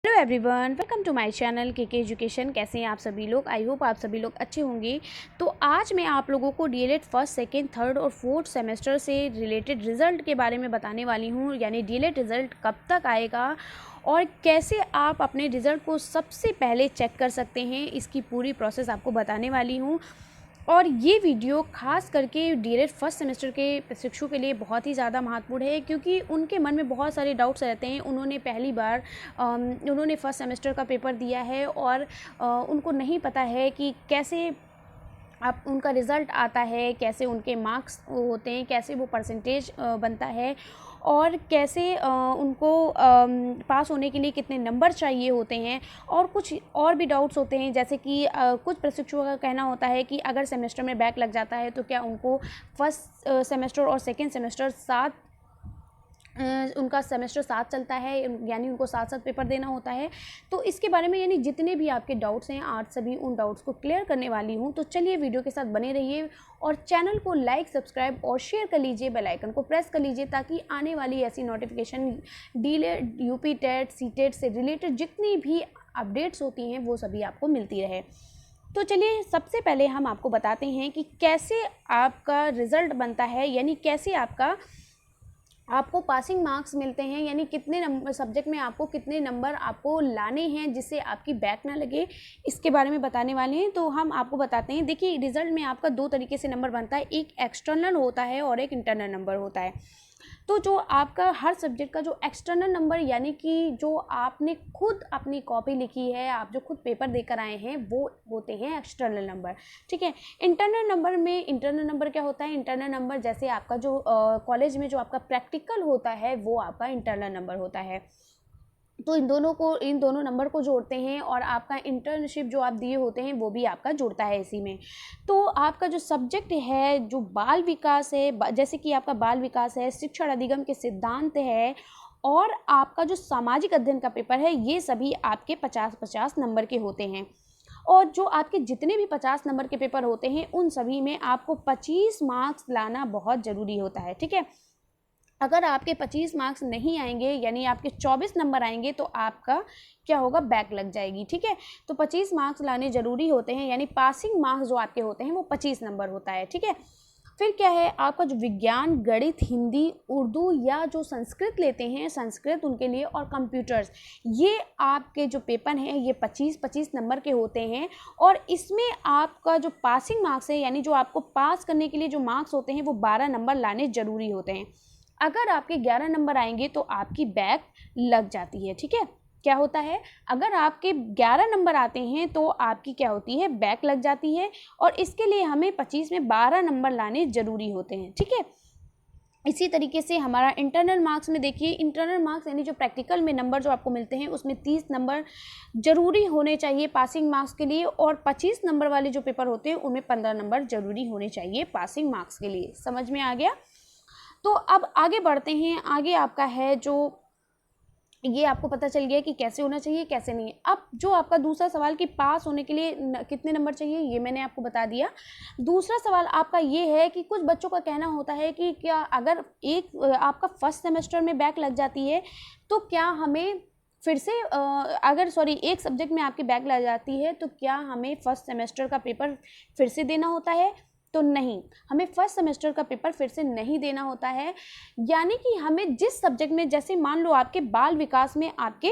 Hello everyone, welcome to my channel K education. कैसे हैं आप सभी लोग? आई होप आप सभी लोग अच्छे होंगे। तो आज मैं आप लोगों को डीएलएड फर्स्ट, सेकंड, थर्ड और फोर्थ सेमेस्टर से रिलेटेड रिज़ल्ट के बारे में बताने वाली हूँ। यानी डीएलएड रिज़ल्ट कब तक आएगा और कैसे आप अपने रिज़ल्ट को सबसे पहले चेक कर सकते हैं, इसकी पूरी प्रोसेस आपको बताने वाली हूँ। और ये वीडियो खास करके डीएलएड फर्स्ट सेमेस्टर के प्रशिक्षु के लिए बहुत ही ज़्यादा महत्वपूर्ण है, क्योंकि उनके मन में बहुत सारे डाउट्स रहते हैं। उन्होंने पहली बार उन्होंने फर्स्ट सेमेस्टर का पेपर दिया है और उनको नहीं पता है कि कैसे आप उनका रिज़ल्ट आता है, कैसे उनके मार्क्स होते हैं, कैसे वो परसेंटेज बनता है और कैसे उनको पास होने के लिए कितने नंबर चाहिए होते हैं। और कुछ और भी डाउट्स होते हैं, जैसे कि कुछ प्रशिक्षुओं का कहना होता है कि अगर सेमेस्टर में बैक लग जाता है तो क्या उनको फर्स्ट सेमेस्टर और सेकेंड सेमेस्टर उनका सेमेस्टर साथ चलता है, यानी उनको साथ साथ पेपर देना होता है। तो इसके बारे में यानी जितने भी आपके डाउट्स हैं, आज सभी उन डाउट्स को क्लियर करने वाली हूँ। तो चलिए वीडियो के साथ बने रहिए और चैनल को लाइक, सब्सक्राइब और शेयर कर लीजिए, बेल आइकन को प्रेस कर लीजिए, ताकि आने वाली ऐसी notification DElEd, UP TET, CTET से रिलेटेड जितनी भी अपडेट्स होती हैं वो सभी आपको मिलती रहे। तो चलिए सबसे पहले हम आपको बताते हैं कि कैसे आपका रिज़ल्ट बनता है, यानी कैसे आपको पासिंग मार्क्स मिलते हैं, यानी कितने नंबर सब्जेक्ट में आपको कितने नंबर आपको लाने हैं जिससे आपकी बैक ना लगे, इसके बारे में बताने वाले हैं। तो हम आपको बताते हैं। देखिए, रिज़ल्ट में आपका दो तरीके से नंबर बनता है, एक एक्सटर्नल होता है और एक इंटरनल नंबर होता है। तो जो आपका हर सब्जेक्ट का जो एक्सटर्नल नंबर, यानी कि जो आपने खुद अपनी कॉपी लिखी है, आप जो खुद पेपर देकर आए हैं, वो होते हैं एक्सटर्नल नंबर। ठीक है। इंटरनल नंबर क्या होता है? इंटरनल नंबर जैसे आपका जो कॉलेज में जो आपका प्रैक्टिकल होता है वो आपका इंटरनल नंबर होता है। तो इन दोनों नंबर को जोड़ते हैं और आपका इंटर्नशिप जो आप दिए होते हैं वो भी आपका जुड़ता है इसी में। तो आपका जो सब्जेक्ट है, जो बाल विकास है, जैसे कि आपका बाल विकास है, शिक्षण अधिगम के सिद्धांत है और आपका जो सामाजिक अध्ययन का पेपर है, ये सभी आपके 50-50 नंबर के होते हैं। और जो आपके जितने भी 50 नंबर के पेपर होते हैं, उन सभी में आपको 25 मार्क्स लाना बहुत ज़रूरी होता है। ठीक है। अगर आपके 25 मार्क्स नहीं आएंगे, यानी आपके 24 नंबर आएंगे, तो आपका क्या होगा? बैक लग जाएगी। ठीक है। तो 25 मार्क्स लाने ज़रूरी होते हैं, यानी पासिंग मार्क्स जो आपके होते हैं वो 25 नंबर होता है। ठीक है। फिर क्या है? आपका जो विज्ञान, गणित, हिंदी, उर्दू या जो संस्कृत लेते हैं, संस्कृत उनके लिए, और कंप्यूटर्स, ये आपके जो पेपर हैं ये 25-25 नंबर के होते हैं। और इसमें आपका जो पासिंग मार्क्स है, यानी जो आपको पास करने के लिए जो मार्क्स होते हैं, वो 12 नंबर लाने ज़रूरी होते हैं। अगर आपके 11 नंबर आएंगे तो आपकी बैक लग जाती है। ठीक है। क्या होता है? अगर आपके 11 नंबर आते हैं तो आपकी क्या होती है? बैक लग जाती है। और इसके लिए हमें 25 में 12 नंबर लाने ज़रूरी होते हैं। ठीक है। इसी तरीके से हमारा इंटरनल मार्क्स में देखिए, इंटरनल मार्क्स यानी जो प्रैक्टिकल में नंबर जो आपको मिलते हैं, उसमें 30 नंबर ज़रूरी होने चाहिए पासिंग मार्क्स के लिए, और 25 नंबर वाले जो पेपर होते हैं उनमें 15 नंबर ज़रूरी होने चाहिए पासिंग मार्क्स के लिए। समझ में आ गया? तो अब आगे बढ़ते हैं। आगे आपका है जो, ये आपको पता चल गया कि कैसे होना चाहिए, कैसे नहीं। अब जो आपका दूसरा सवाल कि पास होने के लिए कितने नंबर चाहिए, ये मैंने आपको बता दिया। दूसरा सवाल आपका ये है कि कुछ बच्चों का कहना होता है कि क्या अगर आपका फर्स्ट सेमेस्टर में बैक लग जाती है तो क्या हमें फिर से एक सब्जेक्ट में आपकी बैक लग जाती है तो क्या हमें फर्स्ट सेमेस्टर का पेपर फिर से देना होता है? तो नहीं, हमें फर्स्ट सेमेस्टर का पेपर फिर से नहीं देना होता है। यानी कि हमें जिस सब्जेक्ट में, जैसे मान लो आपके बाल विकास में आपके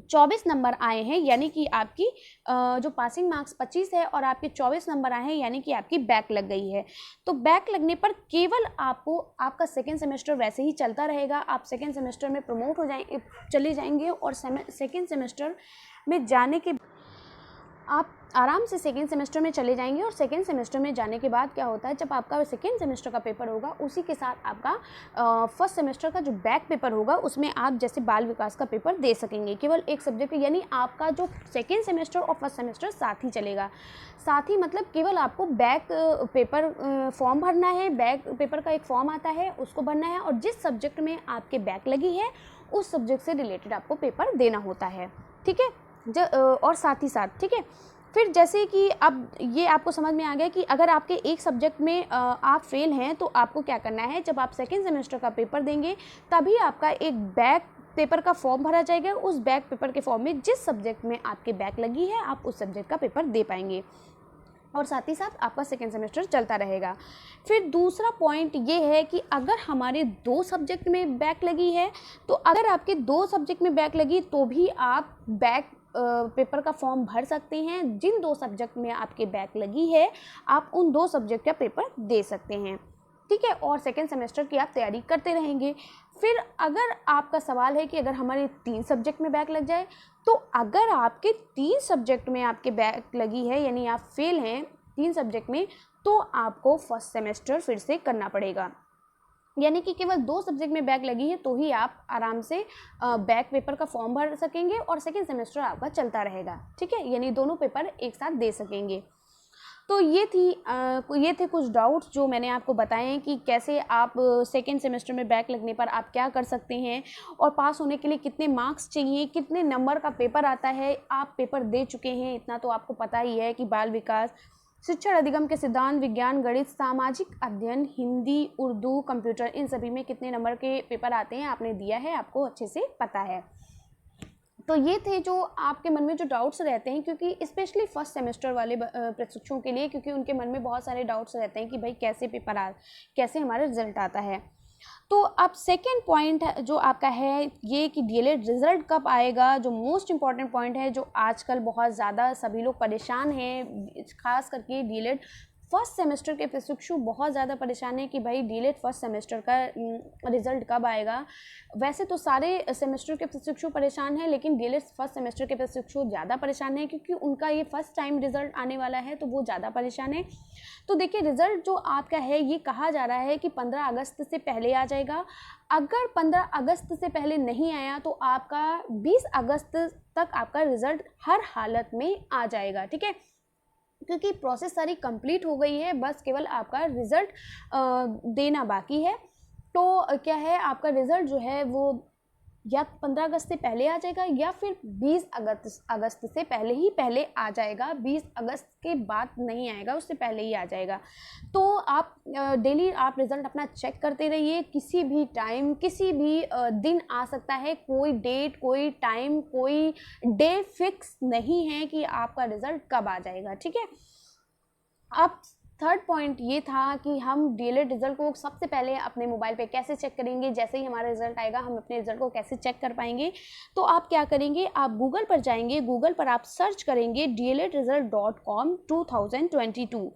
24 नंबर आए हैं, यानी कि आपकी जो पासिंग मार्क्स 25 है और आपके 24 नंबर आए हैं, यानी कि आपकी बैक लग गई है। तो बैक लगने पर केवल आपको आपका सेकेंड सेमेस्टर वैसे ही चलता रहेगा। आप सेकेंड सेमेस्टर में प्रमोट हो चले जाएंगे और सेकेंड सेमेस्टर में जाने के आप आराम से सेकेंड सेमेस्टर में चले जाएंगे। और सेकेंड सेमेस्टर में जाने के बाद क्या होता है, जब आपका सेकेंड सेमेस्टर का पेपर होगा, उसी के साथ आपका फर्स्ट सेमेस्टर का जो बैक पेपर होगा, उसमें आप जैसे बाल विकास का पेपर दे सकेंगे, केवल एक सब्जेक्ट। यानी आपका जो सेकेंड सेमेस्टर और फर्स्ट सेमेस्टर साथ ही चलेगा। साथ ही मतलब केवल आपको बैक पेपर फॉर्म भरना है, बैक पेपर का एक फॉर्म आता है, उसको भरना है, और जिस सब्जेक्ट में आपके बैक लगी है उस सब्जेक्ट से रिलेटेड आपको पेपर देना होता है। ठीक है। और साथ ही साथ, ठीक है, फिर जैसे कि अब ये आपको समझ में आ गया कि अगर आपके एक सब्जेक्ट में आप फेल हैं तो आपको क्या करना है। जब आप सेकेंड सेमेस्टर का पेपर देंगे तभी आपका एक बैक पेपर का फॉर्म भरा जाएगा, उस बैक पेपर के फॉर्म में जिस सब्जेक्ट में आपके बैक लगी है आप उस सब्जेक्ट का पेपर दे पाएंगे और साथ ही साथ आपका सेकेंड सेमेस्टर चलता रहेगा। फिर दूसरा पॉइंट ये है कि अगर हमारे 2 सब्जेक्ट में बैक लगी है, तो अगर आपके 2 सब्जेक्ट में बैक लगी तो भी आप बैक पेपर का फॉर्म भर सकते हैं। जिन 2 सब्जेक्ट में आपके बैक लगी है आप उन 2 सब्जेक्ट का पेपर दे सकते हैं, ठीक है, और सेकेंड सेमेस्टर की आप तैयारी करते रहेंगे। फिर अगर आपका सवाल है कि अगर हमारे 3 सब्जेक्ट में बैक लग जाए, तो अगर आपके 3 सब्जेक्ट में आपके बैक लगी है यानी आप फेल हैं 3 सब्जेक्ट में, तो आपको फर्स्ट सेमेस्टर फिर से करना पड़ेगा। यानी कि केवल 2 सब्जेक्ट में बैक लगी है तो ही आप आराम से बैक पेपर का फॉर्म भर सकेंगे और सेकेंड सेमेस्टर आपका चलता रहेगा, ठीक है, यानी दोनों पेपर एक साथ दे सकेंगे। तो ये थे कुछ डाउट्स जो मैंने आपको बताए हैं कि कैसे आप सेकेंड सेमेस्टर में बैक लगने पर आप क्या कर सकते हैं और पास होने के लिए कितने मार्क्स चाहिए, कितने नंबर का पेपर आता है। आप पेपर दे चुके हैं इतना तो आपको पता ही है कि बाल विकास, शिक्षण अधिगम के सिद्धांत, विज्ञान, गणित, सामाजिक अध्ययन, हिंदी, उर्दू, कंप्यूटर, इन सभी में कितने नंबर के पेपर आते हैं आपने दिया है, आपको अच्छे से पता है। तो ये थे जो आपके मन में जो डाउट्स रहते हैं, क्योंकि स्पेशली फर्स्ट सेमेस्टर वाले प्रशिक्षुओं के लिए, क्योंकि उनके मन में बहुत सारे डाउट्स रहते हैं कि भाई कैसे हमारा रिजल्ट आता है। तो अब सेकेंड पॉइंट जो आपका है ये कि डीएलएड रिजल्ट कब आएगा, जो मोस्ट इम्पॉर्टेंट पॉइंट है, जो आजकल बहुत ज़्यादा सभी लोग परेशान हैं, खास करके डीएलएड फर्स्ट सेमेस्टर के प्रशिक्षु बहुत ज़्यादा परेशान है कि भाई डीएलएड फर्स्ट सेमेस्टर का रिज़ल्ट कब आएगा। वैसे तो सारे सेमेस्टर के प्रशिक्षु परेशान हैं, लेकिन डीएलएड फर्स्ट सेमेस्टर के प्रशिक्षु ज़्यादा परेशान हैं क्योंकि उनका ये फर्स्ट टाइम रिज़ल्ट आने वाला है, तो वो ज़्यादा परेशान है। तो देखिए, रिज़ल्ट जो आपका है ये कहा जा रहा है कि 15 अगस्त से पहले आ जाएगा। अगर 15 अगस्त से पहले नहीं आया तो आपका 20 अगस्त तक आपका रिज़ल्ट हर हालत में आ जाएगा, ठीक है, क्योंकि प्रोसेस सारी कंप्लीट हो गई है, बस केवल आपका रिज़ल्ट देना बाकी है। तो क्या है, आपका रिज़ल्ट जो है वो या 15 अगस्त से पहले आ जाएगा या फिर 20 अगस्त से पहले आ जाएगा। 20 अगस्त के बाद नहीं आएगा, उससे पहले ही आ जाएगा। तो आप डेली आप रिज़ल्ट अपना चेक करते रहिए। किसी भी टाइम, किसी भी दिन आ सकता है, कोई डेट, कोई टाइम, कोई डे फिक्स नहीं है कि आपका रिज़ल्ट कब आ जाएगा, ठीक है। अब थर्ड पॉइंट ये था कि हम डीएलएड रिजल्ट को सबसे पहले अपने मोबाइल पे कैसे चेक करेंगे। जैसे ही हमारा रिजल्ट आएगा हम अपने रिजल्ट को कैसे चेक कर पाएंगे। तो आप क्या करेंगे, आप गूगल पर जाएंगे, गूगल पर आप सर्च करेंगे dledresult.com 2022।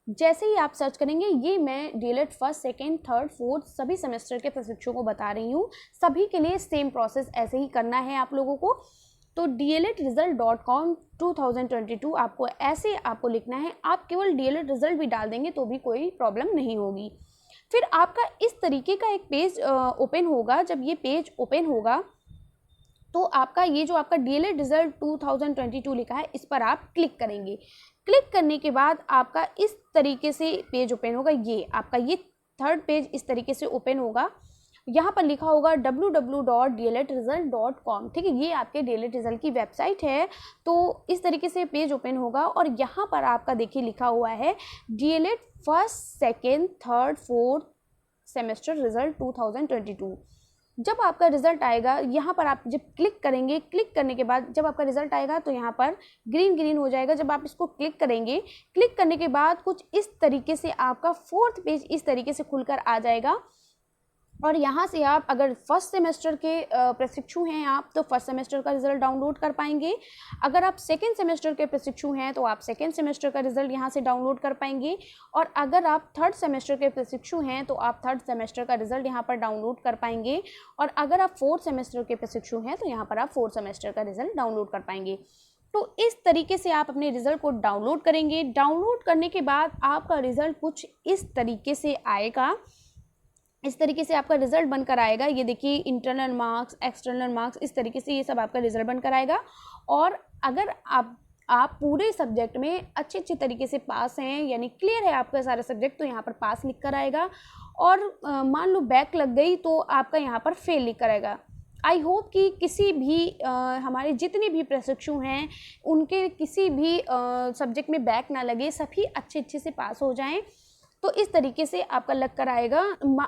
जैसे ही आप सर्च करेंगे, ये मैं DElEd first, second, third, fourth सभी सेमेस्टर के प्रशिक्षुओं को बता रही हूँ। सभी के लिए सेम प्रोसेस ऐसे ही करना है आप लोगों को। तो dledresult.com 2022 आपको लिखना है। आप केवल डीएलएड रिजल्ट भी डाल देंगे तो भी कोई प्रॉब्लम नहीं होगी। फिर आपका इस तरीके का एक पेज ओपन होगा। जब ये पेज ओपन होगा तो आपका ये जो आपका डीएलएड रिजल्ट 2022 लिखा है, इस पर आप क्लिक करेंगे। क्लिक करने के बाद आपका इस तरीके से पेज ओपन होगा। ये आपका ये थर्ड पेज इस तरीके से ओपन होगा। यहाँ पर लिखा होगा www.dledresult.com, ठीक है, ये आपके डीएलएड रिजल्ट की वेबसाइट है। तो इस तरीके से पेज ओपन होगा और यहाँ पर आपका देखिए लिखा हुआ है DElEd first, second, third, fourth semester result 2022। जब आपका रिजल्ट आएगा, यहाँ पर आप जब क्लिक करेंगे, क्लिक करने के बाद जब आपका रिजल्ट आएगा तो यहाँ पर ग्रीन हो जाएगा। जब आप इसको क्लिक करेंगे, क्लिक करने के बाद कुछ इस तरीके से आपका फोर्थ पेज इस तरीके से खुलकर आ जाएगा। और यहाँ से आप अगर फर्स्ट सेमेस्टर के प्रशिक्षु हैं आप, तो फर्स्ट सेमेस्टर का रिजल्ट डाउनलोड कर पाएंगे। अगर आप सेकेंड सेमेस्टर के प्रशिक्षु हैं तो आप सेकेंड सेमेस्टर का रिजल्ट यहाँ से डाउनलोड कर पाएंगे। और अगर आप थर्ड सेमेस्टर के प्रशिक्षु हैं तो आप थर्ड सेमेस्टर का रिजल्ट यहाँ पर डाउनलोड कर पाएंगे। और अगर आप फोर्थ सेमेस्टर के प्रशिक्षु हैं तो यहाँ पर आप फोर्थ सेमेस्टर का रिजल्ट डाउनलोड कर पाएंगे। तो इस तरीके से आप अपने रिजल्ट को डाउनलोड करेंगे। डाउनलोड करने के बाद आपका रिजल्ट कुछ इस तरीके से आएगा। इस तरीके से आपका रिजल्ट बनकर आएगा। ये देखिए, इंटरनल मार्क्स, एक्सटर्नल मार्क्स, इस तरीके से ये सब आपका रिजल्ट बनकर आएगा। और अगर आप पूरे सब्जेक्ट में अच्छे तरीके से पास हैं, यानी क्लियर है आपका सारा सब्जेक्ट, तो यहाँ पर पास लिख कर आएगा। और मान लो बैक लग गई तो आपका यहाँ पर फेल लिख कर आएगा। आई होप कि किसी भी हमारे जितने भी प्रशिक्षु हैं उनके किसी भी सब्जेक्ट में बैक ना लगे, सभी अच्छे से पास हो जाएं। तो इस तरीके से आपका लग कर आएगा।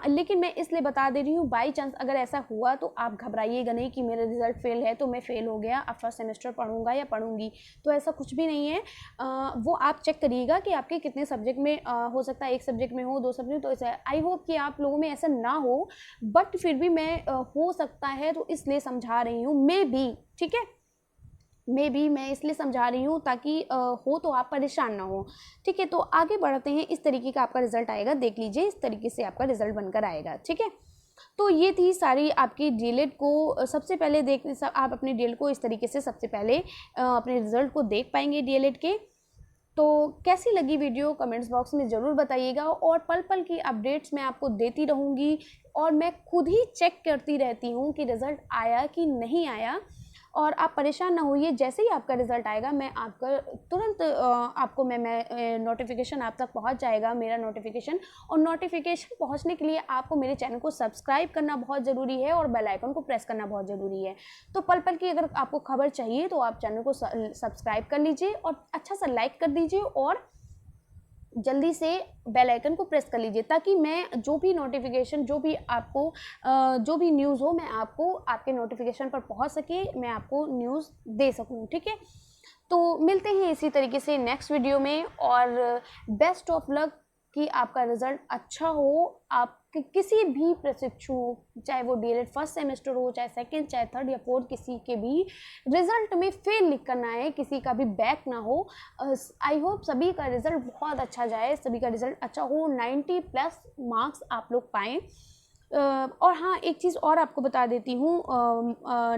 लेकिन मैं इसलिए बता दे रही हूँ, बाई चांस अगर ऐसा हुआ तो आप घबराइएगा नहीं कि मेरा रिजल्ट फेल है तो मैं फेल हो गया, अब फर्स्ट सेमेस्टर पढ़ूंगा या पढ़ूंगी, तो ऐसा कुछ भी नहीं है। वो आप चेक करिएगा कि आपके कितने सब्जेक्ट में हो सकता है, एक सब्जेक्ट में हो, 2 सब्जेक्ट में, तो ऐसा आई होप कि आप लोगों में ऐसा ना हो, बट फिर भी मैं हो सकता है तो इसलिए समझा रही हूँ, मे बी, ठीक है, मैं इसलिए समझा रही हूँ ताकि हो तो आप परेशान ना हो, ठीक है। तो आगे बढ़ते हैं, इस तरीके का आपका रिजल्ट आएगा, देख लीजिए इस तरीके से आपका रिजल्ट बनकर आएगा, ठीक है। तो ये थी सारी आपकी डीएलएड को सबसे पहले आप अपने डीएलएड को इस तरीके से सबसे पहले अपने रिजल्ट को देख पाएंगे डीएलएड के। तो कैसी लगी वीडियो कमेंट्स बॉक्स में ज़रूर बताइएगा, और पल पल की अपडेट्स मैं आपको देती रहूँगी, और मैं खुद ही चेक करती रहती हूँ कि रिज़ल्ट आया कि नहीं आया। और आप परेशान ना होइए, जैसे ही आपका रिज़ल्ट आएगा मैं आपका तुरंत आपको मैं नोटिफिकेशन आप तक पहुंच जाएगा, मेरा नोटिफिकेशन। और नोटिफिकेशन पहुंचने के लिए आपको मेरे चैनल को सब्सक्राइब करना बहुत ज़रूरी है, और बेल आइकन को प्रेस करना बहुत ज़रूरी है। तो पल पल की अगर आपको खबर चाहिए तो आप चैनल को सब्सक्राइब कर लीजिए, और अच्छा सा लाइक कर दीजिए, और जल्दी से बेल आइकन को प्रेस कर लीजिए, ताकि मैं जो भी नोटिफिकेशन, जो भी आपको जो भी न्यूज़ हो, मैं आपको आपके नोटिफिकेशन पर पहुंच सके, मैं आपको न्यूज़ दे सकूं, ठीक है। तो मिलते हैं इसी तरीके से नेक्स्ट वीडियो में, और बेस्ट ऑफ लक कि आपका रिज़ल्ट अच्छा हो। आप किसी भी प्रशिक्षु हो, चाहे वो डीएलएड फर्स्ट सेमेस्टर हो, चाहे सेकंड, चाहे थर्ड या फोर्थ, किसी के भी रिज़ल्ट में फेल लिख कर ना आए, किसी का भी बैक ना हो। आई होप सभी का रिज़ल्ट बहुत अच्छा जाए, सभी का रिज़ल्ट अच्छा हो, 90+ मार्क्स आप लोग पाएँ। और हाँ, एक चीज़ और आपको बता देती हूँ,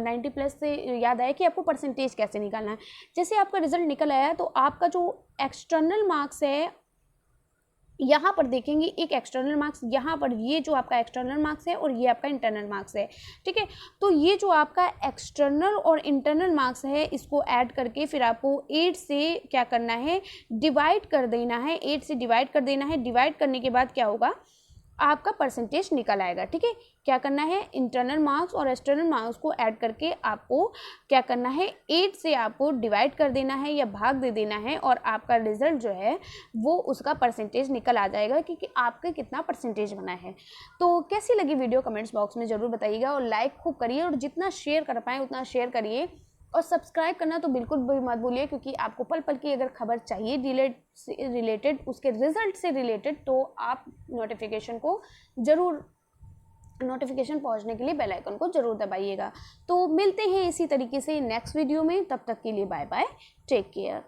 90+ से याद आया कि आपको परसेंटेज कैसे निकालना है। जैसे आपका रिज़ल्ट निकल आया तो आपका जो एक्सटर्नल मार्क्स है, यहाँ पर देखेंगे एक एक्सटर्नल मार्क्स, यहाँ पर ये जो आपका एक्सटर्नल मार्क्स है और ये आपका इंटरनल मार्क्स है, ठीक है। तो ये जो आपका एक्सटर्नल और इंटरनल मार्क्स है, इसको ऐड करके फिर आपको 8 से क्या करना है, डिवाइड कर देना है, 8 से डिवाइड कर देना है। डिवाइड करने के बाद क्या होगा, आपका परसेंटेज निकल आएगा, ठीक है। क्या करना है, इंटरनल मार्क्स और एक्सटर्नल मार्क्स को ऐड करके आपको क्या करना है, 8 से आपको डिवाइड कर देना है या भाग दे देना है, और आपका रिजल्ट जो है वो उसका परसेंटेज निकल आ जाएगा कि आपका कितना परसेंटेज बना है। तो कैसी लगी वीडियो कमेंट्स बॉक्स में ज़रूर बताइएगा, और लाइक खूब करिए, और जितना शेयर कर पाएँ उतना शेयर करिए, और सब्सक्राइब करना तो बिल्कुल भी मत भूलिए, क्योंकि आपको पल पल की अगर खबर चाहिए डीएलएड से रिलेटेड, उसके रिजल्ट से रिलेटेड, तो आप नोटिफिकेशन पहुंचने के लिए बेल आइकन को जरूर दबाइएगा। तो मिलते हैं इसी तरीके से नेक्स्ट वीडियो में, तब तक के लिए बाय बाय, टेक केयर।